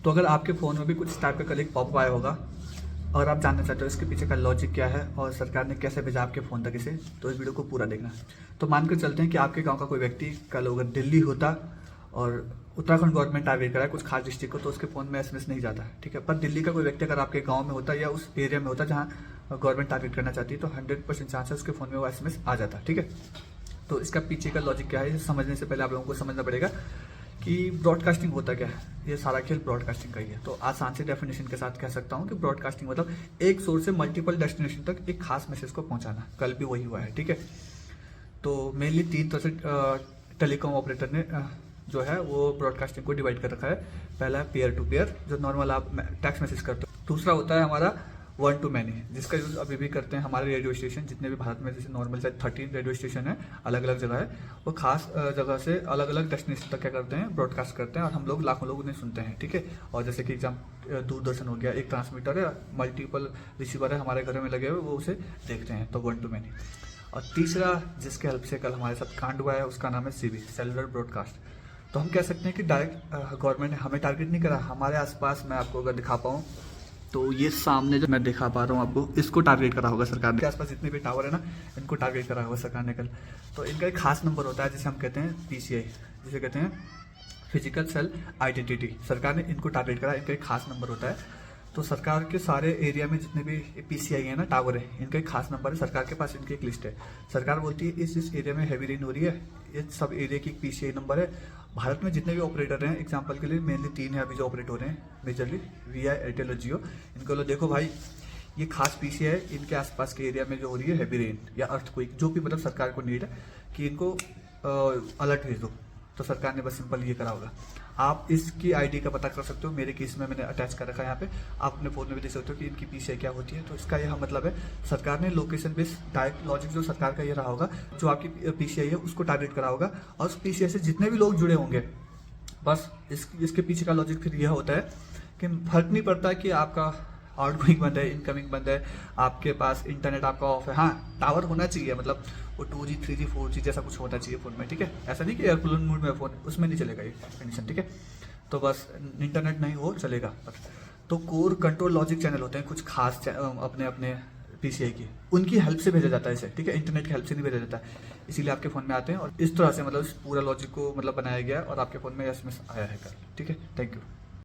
तो अगर आपके फ़ोन में भी कुछ टाइप का कल पॉप आया होगा और आप जानना चाहते हो इसके पीछे का लॉजिक क्या है और सरकार ने कैसे भेजा आपके फ़ोन तक इसे, तो इस वीडियो को पूरा देखना। तो मानकर चलते हैं कि आपके गांव का कोई व्यक्ति कल अगर दिल्ली होता और उत्तराखंड गवर्नमेंट टारगेट करा है कुछ खास डिस्ट्रिक्ट को, तो उसके फ़ोन में एसएमएस नहीं जाता, ठीक है। पर दिल्ली का कोई व्यक्ति अगर आपके गाँव में होता या उस एरिया में होता जहाँ गवर्नमेंट टारगेट करना चाहती है, तो 100% चांस है उसके फ़ोन में वो एसएमएस आ जाता, ठीक है। तो इसका पीछे का लॉजिक क्या है, इसे समझने से पहले आप लोगों को समझना पड़ेगा कि ब्रॉडकास्टिंग होता क्या है। ये सारा खेल ब्रॉडकास्टिंग का ही है। तो आसान से डेफिनेशन के साथ कह सकता हूँ कि ब्रॉडकास्टिंग मतलब एक सोर्स से मल्टीपल डेस्टिनेशन तक एक खास मैसेज को पहुंचाना। कल भी वही हुआ है, ठीक है। तो मेनली 3 तरह से टेलीकॉम ऑपरेटर ने जो है वो ब्रॉडकास्टिंग को डिवाइड कर रखा है। पहला है पेयर टू पेयर, जो नॉर्मल आप टेक्स्ट मैसेज करते हो। दूसरा होता है हमारा वन टू मैनी, जिसका यूज अभी भी करते हैं हमारे रेडियो स्टेशन जितने भी भारत में, जैसे नॉर्मल शायद 13 रेडियो स्टेशन है, अलग अलग जगह है। वो खास जगह से अलग अलग डेस्टिनेशन तक क्या करते हैं, ब्रॉडकास्ट करते हैं और हम लोग लाखों लोग उन्हें सुनते हैं, ठीक है। और जैसे कि एग्जाम दूरदर्शन हो गया, एक ट्रांसमीटर है, मल्टीपल रिसीवर है हमारे घरों में लगे हुए, वो उसे देखते हैं, तो वन टू मैनी। और तीसरा जिसके हेल्प से कल हमारे साथ कांड हुआ है उसका नाम है सीबी, सेलुलर ब्रॉडकास्ट। तो हम कह सकते हैं कि डायरेक्ट गवर्नमेंट ने हमें टारगेट नहीं करा, हमारे आसपास मैं आपको अगर दिखा पाऊँ तो ये सामने जो मैं दिखा पा रहा हूँ आपको, इसको टारगेट करा होगा सरकार ने। के आसपास जितने भी टावर है ना, इनको टारगेट करा होगा सरकार ने कल। तो इनका एक खास नंबर होता है जिसे हम कहते हैं पीसीआई, जिसे कहते हैं फिजिकल सेल आइडेंटिटी। सरकार ने इनको टारगेट करा, इनका एक खास नंबर होता है। तो सरकार के सारे एरिया में जितने भी पीसीआई है ना, टावर है, इनका एक खास नंबर है। सरकार के पास इनकी एक लिस्ट है। सरकार बोलती है इस एरिया में हैवी रेन हो रही है, ये सब एरिया की एक पीसीआई नंबर है। भारत में जितने भी ऑपरेटर हैं, एग्जांपल के लिए मेनली 3 है अभी जो ऑपरेट हो रहे हैं मेजरली, वीआई, एयरटेल और जियो। इनको लो देखो भाई, ये खास पीसीआई है, इनके आसपास के एरिया में जो हो रही है हैवी रेन या अर्थक्वेक, जो भी मतलब सरकार को नीड है कि इनको अलर्ट भेज दो, तो सरकार ने बस सिंपल ये करा होगा। आप इसकी आईडी का पता कर सकते हो, मेरे केस में मैंने अटैच कर रखा है यहाँ पे, आप अपने फोन में भी देख सकते हो कि इनकी पीसीआई क्या होती है। तो इसका यह मतलब है सरकार ने लोकेशन बेस्ड डायरेक्ट लॉजिक जो सरकार का ये रहा होगा, जो आपकी पीसीआई है उसको टारगेट करा होगा और उस पीसीआई से जितने भी लोग जुड़े होंगे, बस इसके पीछे का लॉजिक फिर यह होता है कि फर्क नहीं पड़ता कि आपका आउटगोइंग बंद है, इनकमिंग बंद है, आपके पास इंटरनेट आपका ऑफ है। हाँ, टावर होना चाहिए, मतलब वो 2G 3G 4G जैसा कुछ होना चाहिए फ़ोन में, ठीक है। ऐसा नहीं कि एयरप्लेन मोड में फ़ोन, उसमें नहीं चलेगा ये कंडीशन, ठीक है। तो बस इंटरनेट नहीं हो चलेगा बस। तो कोर कंट्रोल लॉजिक चैनल होते हैं कुछ खास अपने अपने पीसीआई की, उनकी हेल्प से भेजा जाता है इसे, ठीक है। इंटरनेट की हेल्प से नहीं भेजा जाता है, इसीलिए आपके फ़ोन में आते हैं और इस तरह से मतलब इस पूरा लॉजिक को मतलब बनाया गया और आपके फ़ोन में एसएमएस आया है कल, ठीक है। Thank you.